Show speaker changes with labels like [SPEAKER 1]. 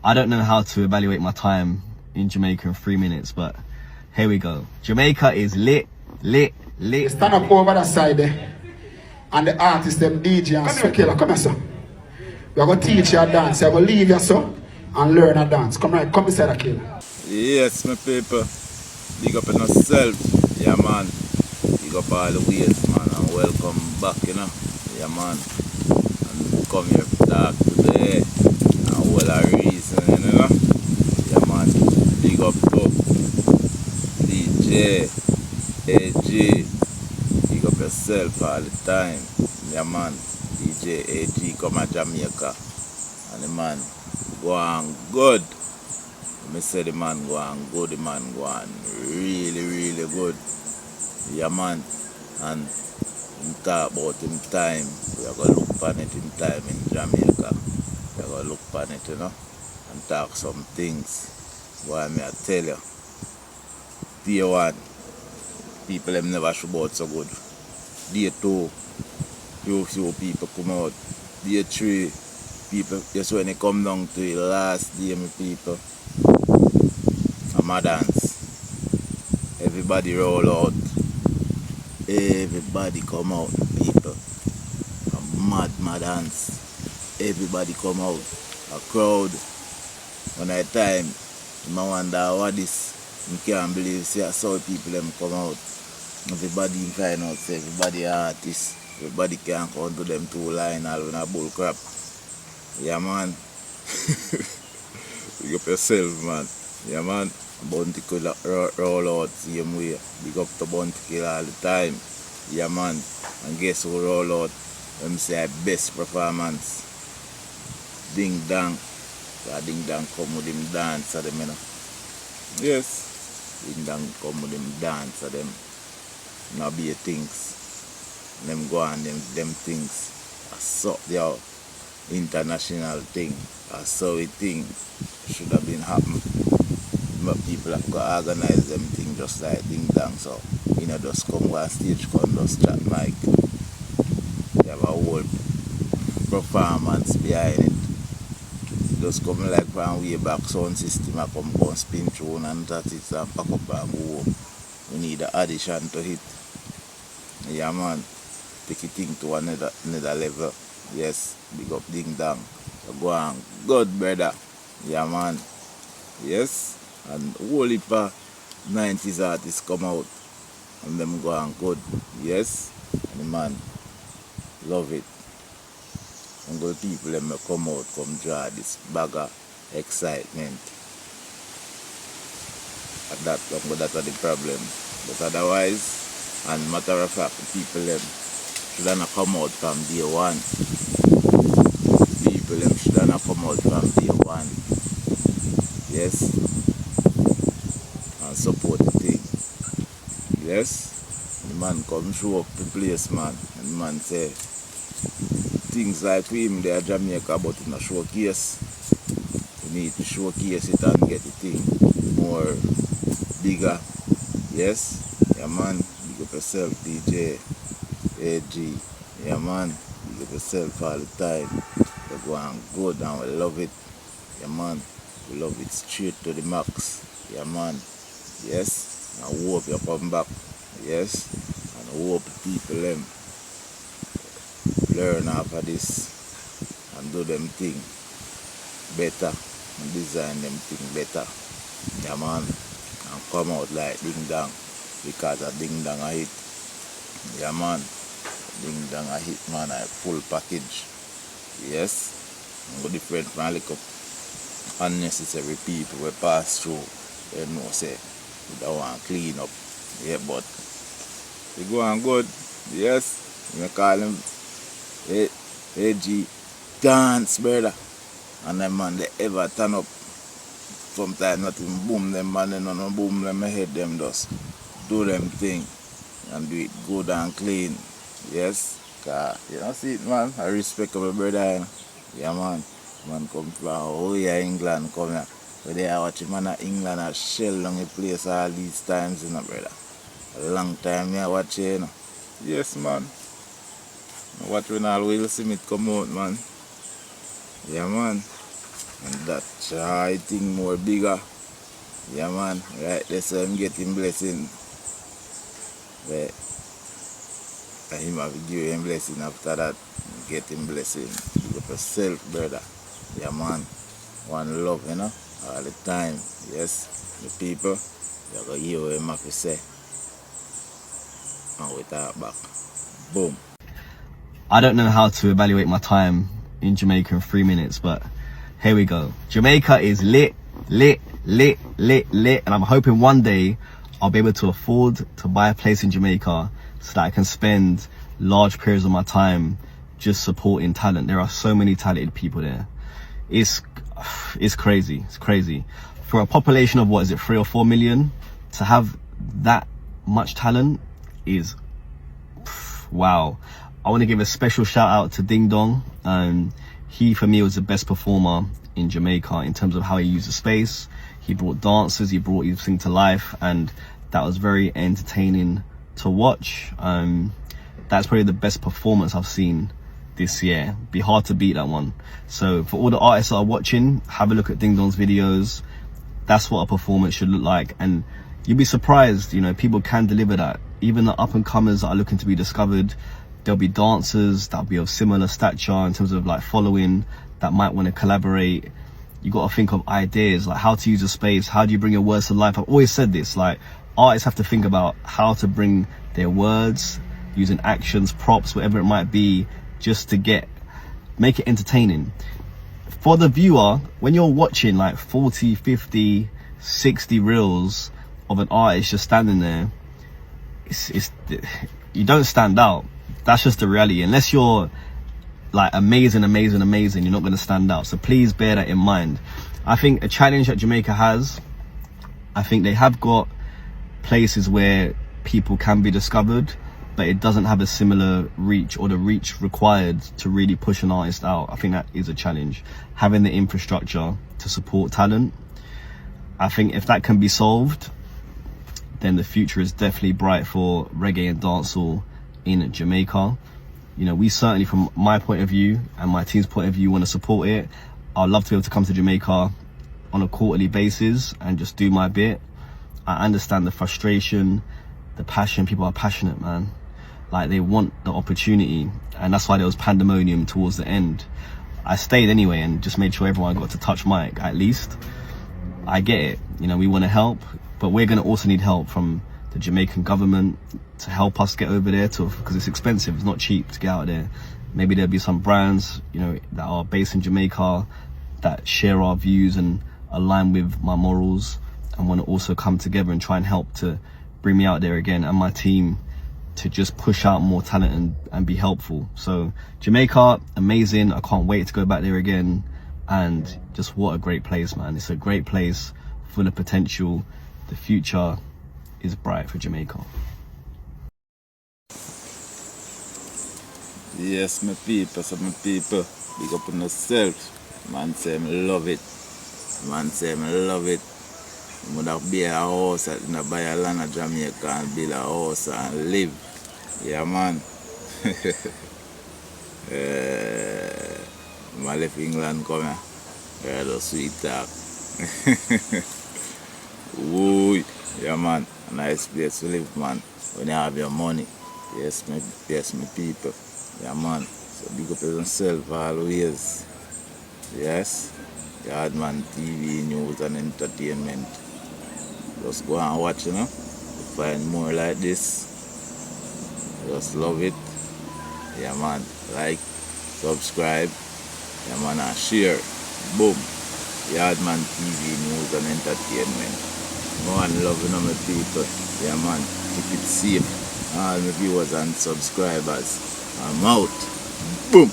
[SPEAKER 1] I don't know how to evaluate my time in Jamaica in 3 minutes, but here we go. Jamaica is lit.
[SPEAKER 2] Stand up over that side there. And the artist, them DJ and Swekila, come here, sir. We're going to teach you a dance. You're going to leave your son and learn a dance. Come right, come beside the killer.
[SPEAKER 3] Yes, my people. Big up on yourself. Yeah, man. Big up all the ways, man. And welcome back, you know. Yeah, man. And come here to talk today. And all our reason, you know. Yeah, man. Big up to DJ, AG. Big up yourself all the time. Yeah, man. DJ AG come to Jamaica. And the man go on good. Me say the man go on good, the man go on really good. Yeah, man. And him talk about him time. We are going to look upon it in time in Jamaica. We are going to look upon it, you know, and talk some things. Why me I tell you. Day 1, people them never show about so good. Day 2, few people come out. Day 3, people, just when they come down to the last day, my people, I'm a dance. Everybody roll out. Everybody come out, people. A mad dance. Everybody come out. A crowd. When I time, I wonder what this. I can't believe see how people them come out. Everybody find out, say everybody artists. Everybody can come to them 2 line all in a bull crap. Yeah, man. Big up yourself, man. Yeah, man. Bounty Killer roll out same way. Big up to Bounty Killer all the time. Yeah, man. And guess who roll out? Them say best performance. Ding Dang. Yeah, Ding Dang come with him dance at them, you know. Yes. Ding Dang come with him dance at them. Now be a things. Them go on them things. I saw the international thing. I saw it thing. Should have been happening. But people have got to organize them things just like Ding Dang. So, you know, just come on stage, come just chat mic. You have a whole performance behind it. Just come like from way back sound system, I come spin through and that it and pack up and go home. We need an addition to it. Yeah, man. Take it thing to another level. Yes, big up Ding Dang. So go on. Good, brother. Yeah, man. Yes. And whole heap of 90s artists come out. And them go on good. Yes. And the man love it. And good people them come out, come draw this bag of excitement. And that's the problem. But otherwise, and matter of fact, the people them should not come out from day 1. People them should not come out from day 1. Yes. And support the thing. Yes. The man come show up the place, man. And the man say things like him they are Jamaica but in a showcase. You need to showcase it and get the thing more bigger. Yes. Yeah, man. Big up yourself, DJ, AG. Yeah, man. Big up yourself all the time. You go and good and we love it. Yeah, man. We love it straight to the max. Yeah, man. Yes. And I hope you come back. Yes. And I hope people them learn after this and do them thing better and design them thing better. Yeah, man. And come out like Ding Dang. Because a Ding Dang a hit. Yeah, man. Ding Dang a hit, man. A full package. Yes. And go different from like unnecessary people we pass through. You know, say, we don't want to clean up. Yeah, but they go on good. Yes. We call him AG Dance, brother. And them man, they ever turn up. Sometimes not even boom them, man. They don't boom them, head them just do them thing and do it good and clean. Yes, cause you don't see it, man. I respect my brother. You know? Yeah, man. Man come from England, come here. But they are watching man at England and shell down the place all these times, you know, brother. A long time I watch it, you know. Yes, man. I watch when all Will Smith come out, man. Yeah, man. And that. I think more bigger. Yeah, man. Right, that's I'm getting blessing. But him have to give him blessing after that. Getting blessing. Big up yourself, brother. Yeah, man. One love, you know, all the time. Yes, the people. You're going to hear what him have to say. And we talk back. Boom.
[SPEAKER 1] I don't know how to evaluate my time in Jamaica in 3 minutes, but here we go. Jamaica is lit, lit, lit, lit, lit, and I'm hoping one day I'll be able to afford to buy a place in Jamaica so that I can spend large periods of my time just supporting talent. There are so many talented people there. It's crazy. It's crazy. For a population of, what is it, 3 or 4 million, to have that much talent is wow. I want to give a special shout out to Ding Dong. He, for me, was the best performer in Jamaica in terms of how he used the space. He brought dancers, he brought everything to life, and that was very entertaining to watch. That's probably the best performance I've seen this year. Be hard to beat that one. So for all the artists that are watching, have a look at Ding Dong's videos. That's what a performance should look like, and you'll be surprised, you know, people can deliver that. Even the up and comers that are looking to be discovered, there'll be dancers that'll be of similar stature in terms of like following, that might want to collaborate. You got to think of ideas like how to use a space, how do you bring your words to life. I've always said this, like artists have to think about how to bring their words using actions, props, whatever it might be, just to make it entertaining for the viewer. When you're watching like 40, 50, 60 reels of an artist just standing there, you don't stand out. That's just the reality. Unless you're like amazing, you're not going to stand out. So please bear that in mind. I think a challenge that Jamaica has, I think they have got places where people can be discovered, but it doesn't have a similar reach or the reach required to really push an artist out. I think that is a challenge. Having the infrastructure to support talent. I think if that can be solved, then the future is definitely bright for reggae and dancehall in Jamaica. You know, we certainly, from my point of view and my team's point of view, want to support it. I'd love to be able to come to Jamaica on a quarterly basis and just do my bit. I understand the frustration, the passion. People are passionate, man. Like, they want the opportunity, and that's why there was pandemonium towards the end. I stayed anyway and just made sure everyone got to touch mic at least. I get it, you know, we want to help, but we're going to also need help from the Jamaican government to help us get over there, because it's expensive, it's not cheap to get out there. Maybe there'll be some brands, you know, that are based in Jamaica that share our views and align with my morals and want to also come together and try and help to bring me out there again and my team to just push out more talent and be helpful. So Jamaica, amazing. I can't wait to go back there again. And just what a great place, man. It's a great place, full of potential. The future is bright for Jamaica.
[SPEAKER 3] Yes, my people, big up on yourself. Man say I love it. Man say I love it. You would have built a house in the buy a land of Jamaica and build a house and live. Yeah, man. I left England come here. Yeah, the sweet talk. Ooh, yeah, man. A nice place to live, man. When you have your money. Yes, my people. Yeah, man. So big up yourself always. Yes. Yardman TV, news and entertainment. Just go and watch, you know. To find more like this. Just love it. Yeah, man. Like, subscribe. Yeah, man. And share. Boom. Yardman TV, news and entertainment. One love, you know, my people. Yeah, man. Keep it safe. All my viewers and subscribers. I'm out. Boom.